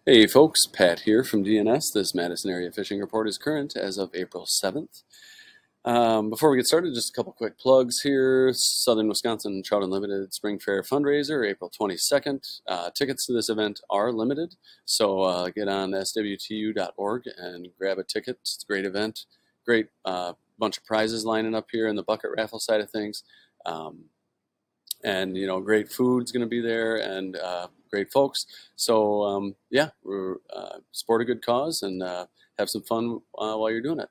Hey folks, Pat here from DNS. This Madison area fishing report is current as of April 7th. Before we get started, just a couple quick plugs here. Southern Wisconsin Trout Unlimited Spring Fair fundraiser, April 22nd. Tickets to this event are limited, so get on swtu.org and grab a ticket. It's a great event. Great bunch of prizes lining up here in the bucket raffle side of things. And great food's going to be there, and great folks. So yeah, we're support a good cause and have some fun while you're doing it.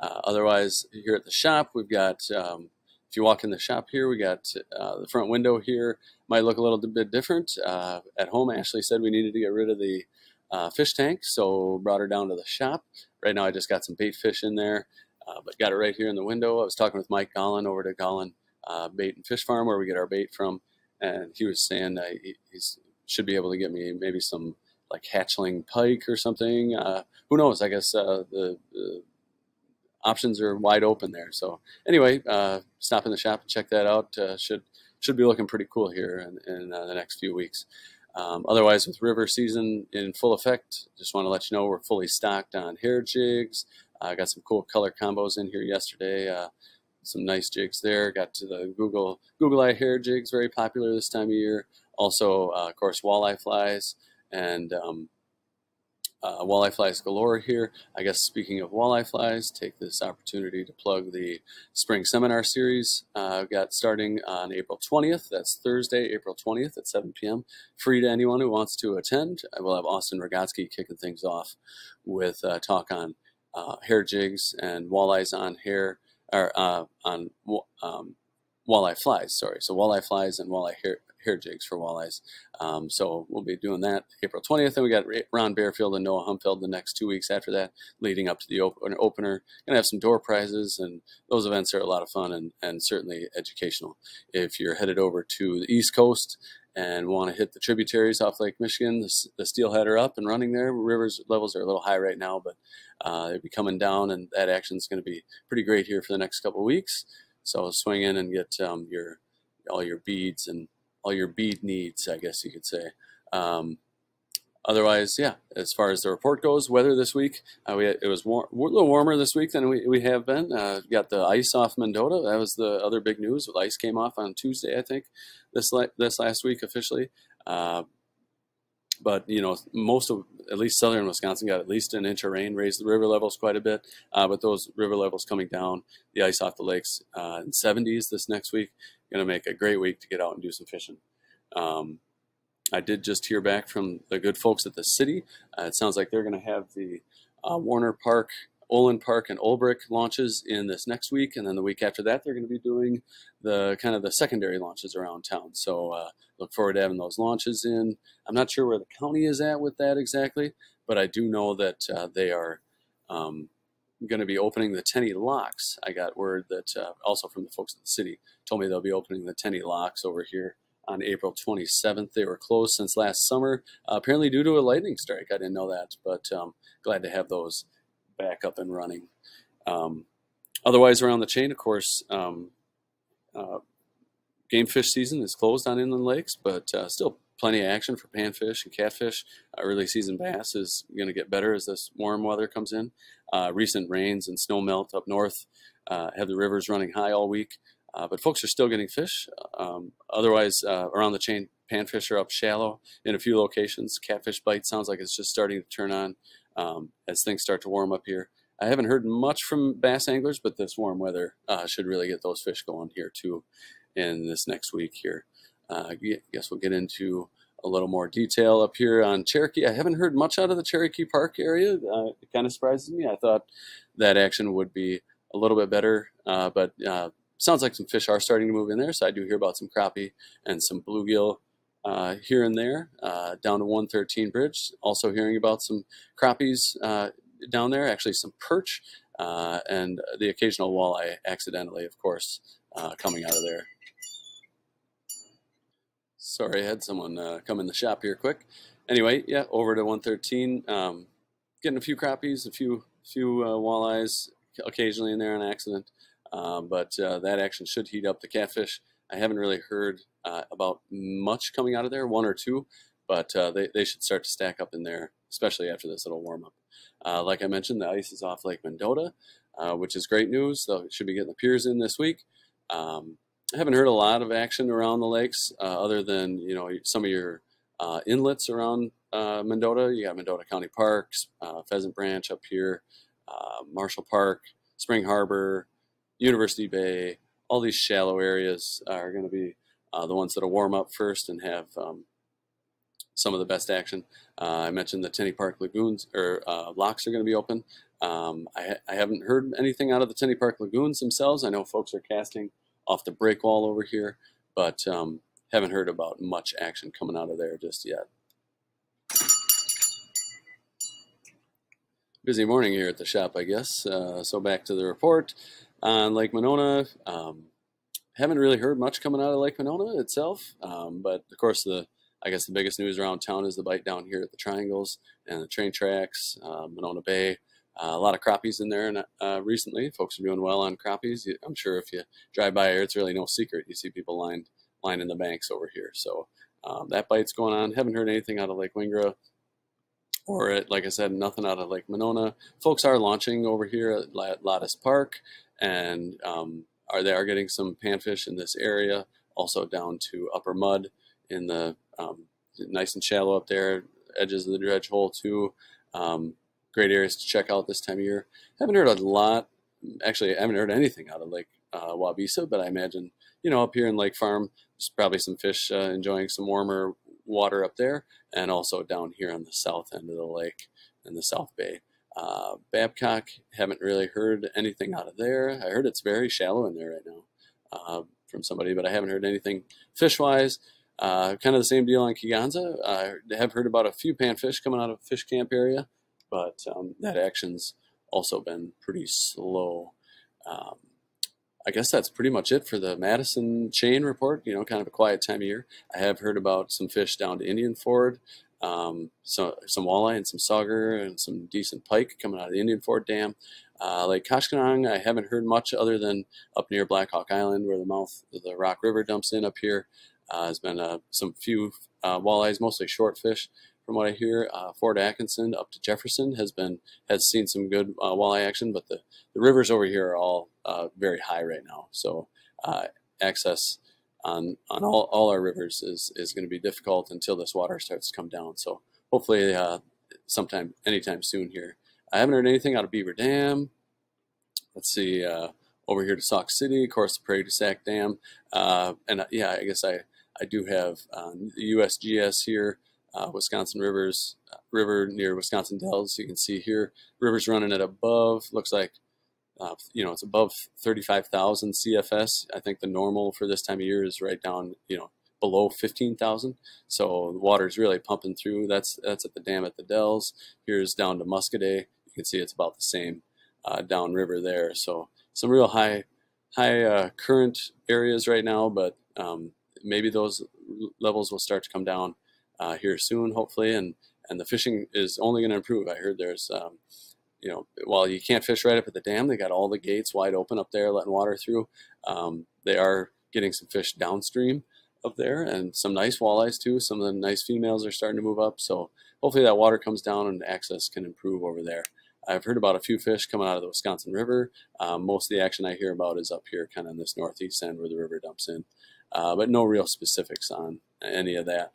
Otherwise, here at the shop, we've got, if you walk in the shop here, we got the front window here might look a little bit different. At home, Ashley said we needed to get rid of the fish tank, so brought her down to the shop. Right now, I just got some bait fish in there, but got it right here in the window. I was talking with Mike Gollin over to Gollin Bait and Fish Farm, where we get our bait from, and he was saying he should be able to get me maybe some like hatchling pike or something. Who knows? I guess the options are wide open there. So anyway, stop in the shop and check that out. Should be looking pretty cool here in the next few weeks. Otherwise, with river season in full effect, just want to let you know we're fully stocked on hair jigs. I got some cool color combos in here yesterday. Some nice jigs there. Got to the Google Eye hair jigs, very popular this time of year. Also, of course, walleye flies and walleye flies galore here. I guess speaking of walleye flies, take this opportunity to plug the spring seminar series. Got starting on April 20th. That's Thursday, April 20th at 7 p.m. Free to anyone who wants to attend. I will have Austin Rogotsky kicking things off with talk on hair jigs and walleyes on hair. Or on walleye flies, sorry. So walleye flies and walleye hair jigs for walleyes. So we'll be doing that April 20th. And we got Ron Bearfield and Noah Humfeld the next 2 weeks after that, leading up to the opener. Gonna have some door prizes, and those events are a lot of fun and certainly educational. If you're headed over to the East Coast and want to hit the tributaries off Lake Michigan, the steelhead are up and running there. Rivers levels are a little high right now, but they'll be coming down, and that action is going to be pretty great here for the next couple of weeks. So swing in and get all your beads and all your bead needs, I guess you could say. Otherwise, yeah, as far as the report goes, weather this week, it was a little warmer this week than we have been. Got the ice off Mendota. That was the other big news. The ice came off on Tuesday, I think, this last week officially. But most of at least southern Wisconsin got at least an inch of rain, raised the river levels quite a bit. But those river levels coming down, the ice off the lakes in 70s this next week, going to make a great week to get out and do some fishing. I did just hear back from the good folks at the city. It sounds like they're going to have the Warner Park, Olin Park, and Olbrich launches in this next week, and then the week after that they're going to be doing the kind of the secondary launches around town. So look forward to having those launches in. I'm not sure where the county is at with that exactly, but I do know that they are going to be opening the Tenney locks. I got word that also from the folks at the city told me they'll be opening the Tenney locks over here on April 27th. They were closed since last summer, apparently due to a lightning strike. I didn't know that, but glad to have those back up and running. Otherwise, around the chain, of course, game fish season is closed on inland lakes, but still plenty of action for panfish and catfish. Early season bass is going to get better as this warm weather comes in. Recent rains and snow melt up north have the rivers running high all week. But folks are still getting fish. Otherwise, around the chain, panfish are up shallow in a few locations. Catfish bite sounds like it's just starting to turn on as things start to warm up here. I haven't heard much from bass anglers, but this warm weather should really get those fish going here too in this next week here. I guess we'll get into a little more detail up here on Cherokee. I haven't heard much out of the Cherokee Park area. It kind of surprises me. I thought that action would be a little bit better, but sounds like some fish are starting to move in there, so I do hear about some crappie and some bluegill here and there down to 113 Bridge. Also hearing about some crappies down there, actually some perch, and the occasional walleye accidentally, of course, coming out of there. Sorry, I had someone come in the shop here quick. Anyway, yeah, over to 113, getting a few crappies, a few walleyes occasionally in there on accident. But that action should heat up the catfish. I haven't really heard about much coming out of there, one or two, but they should start to stack up in there especially after this little warm up. Like I mentioned, the ice is off Lake Mendota, which is great news. So should be getting the piers in this week. I haven't heard a lot of action around the lakes, other than some of your inlets around Mendota. You got Mendota County Parks, Pheasant Branch up here, Marshall Park, Spring Harbor, University Bay. All these shallow areas are going to be the ones that will warm up first and have some of the best action. I mentioned the Tenney Park lagoons or locks are going to be open. I haven't heard anything out of the Tenney Park lagoons themselves. I know folks are casting off the break wall over here, but haven't heard about much action coming out of there just yet. Busy morning here at the shop, I guess. So back to the report on Lake Monona. Haven't really heard much coming out of Lake Monona itself, but of course I guess the biggest news around town is the bite down here at the triangles and the train tracks, Monona Bay. A lot of crappies in there recently. Folks are doing well on crappies. I'm sure if you drive by here, it's really no secret. You see people lining the banks over here. So that bite's going on. Haven't heard anything out of Lake Wingra or, like I said, nothing out of Lake Monona. Folks are launching over here at Lattice Park, and they are getting some panfish in this area. Also down to Upper Mud in the nice and shallow up there, edges of the dredge hole too. Great areas to check out this time of year. Haven't heard a lot. Actually, I haven't heard anything out of Lake Wabisa, but I imagine, up here in Lake Farm, there's probably some fish enjoying some warmer water up there, and also down here on the south end of the lake in the South Bay. Babcock, haven't really heard anything out of there. I heard it's very shallow in there right now from somebody, but I haven't heard anything fish-wise. Kind of the same deal on Kegonsa. I have heard about a few panfish coming out of Fish Camp area, but that action's also been pretty slow. I guess that's pretty much it for the Madison chain report. Kind of a quiet time of year. I have heard about some fish down to Indian Ford, so some walleye and some sauger and some decent pike coming out of the Indian Ford Dam. Lake Koshkonong, I haven't heard much other than up near Black Hawk Island, where the mouth of the Rock River dumps in up here. Has been some few walleyes, mostly short fish. From what I hear, Fort Atkinson up to Jefferson has seen some good walleye action, but the rivers over here are all very high right now. So access on all our rivers is going to be difficult until this water starts to come down. So hopefully anytime soon here. I haven't heard anything out of Beaver Dam. Let's see, over here to Sauk City, of course, the Prairie du Sac Dam. And yeah, I guess I do have the USGS here. Wisconsin River near Wisconsin Dells. You can see here, river's running at above, looks like, it's above 35,000 CFS. I think the normal for this time of year is right down, below 15,000. So the water's really pumping through. That's at the dam at the Dells. Here's down to Muscadet. You can see it's about the same downriver there. So some real high current areas right now, but maybe those levels will start to come down here soon, hopefully, and the fishing is only going to improve. I heard there's, while you can't fish right up at the dam, they got all the gates wide open up there, letting water through. They are getting some fish downstream up there, and some nice walleyes too. Some of the nice females are starting to move up, so hopefully that water comes down and access can improve over there. I've heard about a few fish coming out of the Wisconsin River. Most of the action I hear about is up here, kind of in this northeast end where the river dumps in, but no real specifics on any of that.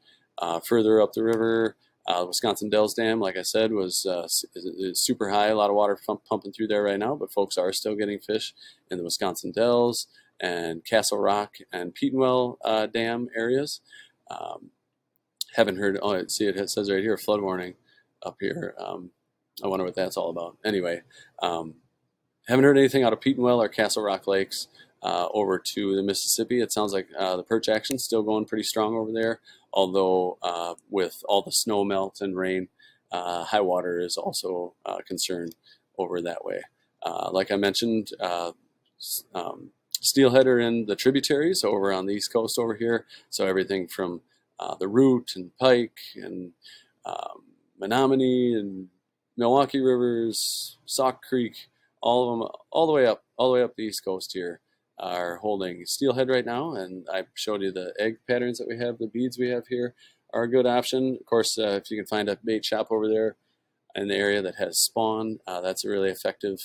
Further up the river, Wisconsin Dells Dam, like I said, is super high. A lot of water pumping through there right now, but folks are still getting fish in the Wisconsin Dells and Castle Rock and Petenwell Dam areas. Haven't heard, see it says right here, flood warning up here. I wonder what that's all about. Anyway, haven't heard anything out of Petenwell or Castle Rock Lakes over to the Mississippi. It sounds like the perch action's still going pretty strong over there, although with all the snow melt and rain, high water is also a concern over that way. Like I mentioned, steelhead are in the tributaries over on the East Coast over here, so everything from the Root and Pike and Menominee and Milwaukee Rivers, Sauk Creek, all of them, all the way up the East Coast here, are holding steelhead right now. And I showed you the egg patterns that we have, the beads we have here are a good option. Of course, if you can find a bait shop over there, in the area that has spawn, that's a really effective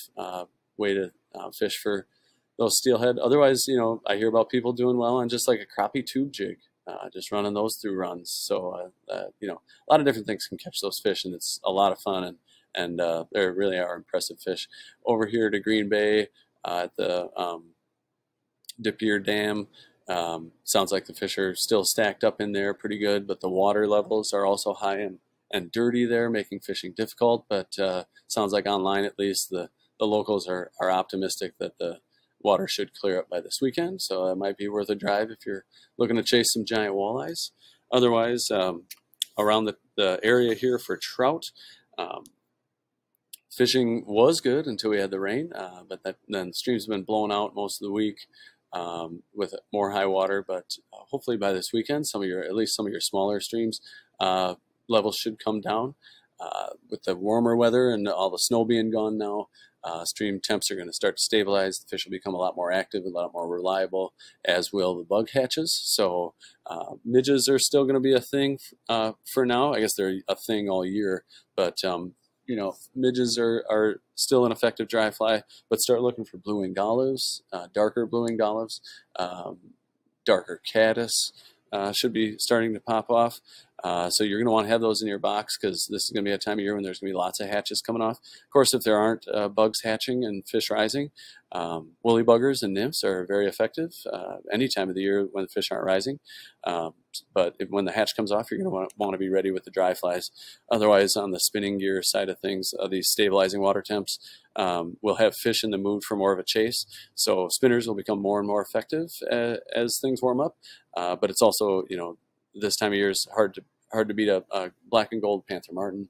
way to fish for those steelhead. Otherwise, I hear about people doing well on just like a crappie tube jig, just running those through runs. So, a lot of different things can catch those fish, and it's a lot of fun, and they really are impressive fish. Over here to Green Bay at the Dip Ear Dam, sounds like the fish are still stacked up in there pretty good, but the water levels are also high and dirty there, making fishing difficult. But sounds like online, at least, the locals are optimistic that the water should clear up by this weekend, so it might be worth a drive if you're looking to chase some giant walleyes. Otherwise, around the area here for trout, fishing was good until we had the rain, but then the streams have been blown out most of the week with more high water. But hopefully by this weekend, at least some of your smaller streams levels should come down. With the warmer weather and all the snow being gone now, stream temps are going to start to stabilize. The fish will become a lot more active, a lot more reliable, as will the bug hatches. So midges are still going to be a thing for now. I guess they're a thing all year, but midges are still an effective dry fly. But start looking for blue-winged olives, darker blue-winged olives, darker caddis should be starting to pop off. So you're going to want to have those in your box, because this is going to be a time of year when there's going to be lots of hatches coming off. Of course, if there aren't bugs hatching and fish rising, woolly buggers and nymphs are very effective any time of the year when the fish aren't rising. But when the hatch comes off, you're going to want to be ready with the dry flies. Otherwise, on the spinning gear side of things, these stabilizing water temps will have fish in the mood for more of a chase. So spinners will become more and more effective as things warm up. But it's also, this time of year is hard to beat a black and gold panther martin.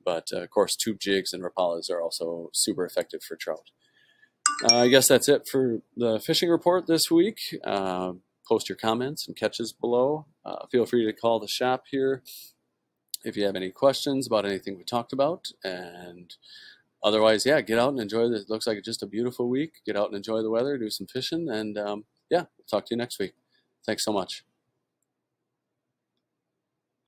But of course, tube jigs and rapalas are also super effective for trout. I guess that's it for the fishing report this week. Post your comments and catches below. Feel free to call the shop here if you have any questions about anything we talked about. And otherwise, yeah, get out and enjoy this. It looks like just a beautiful week. Get out and enjoy the weather, do some fishing, and yeah, we'll talk to you next week. Thanks so much.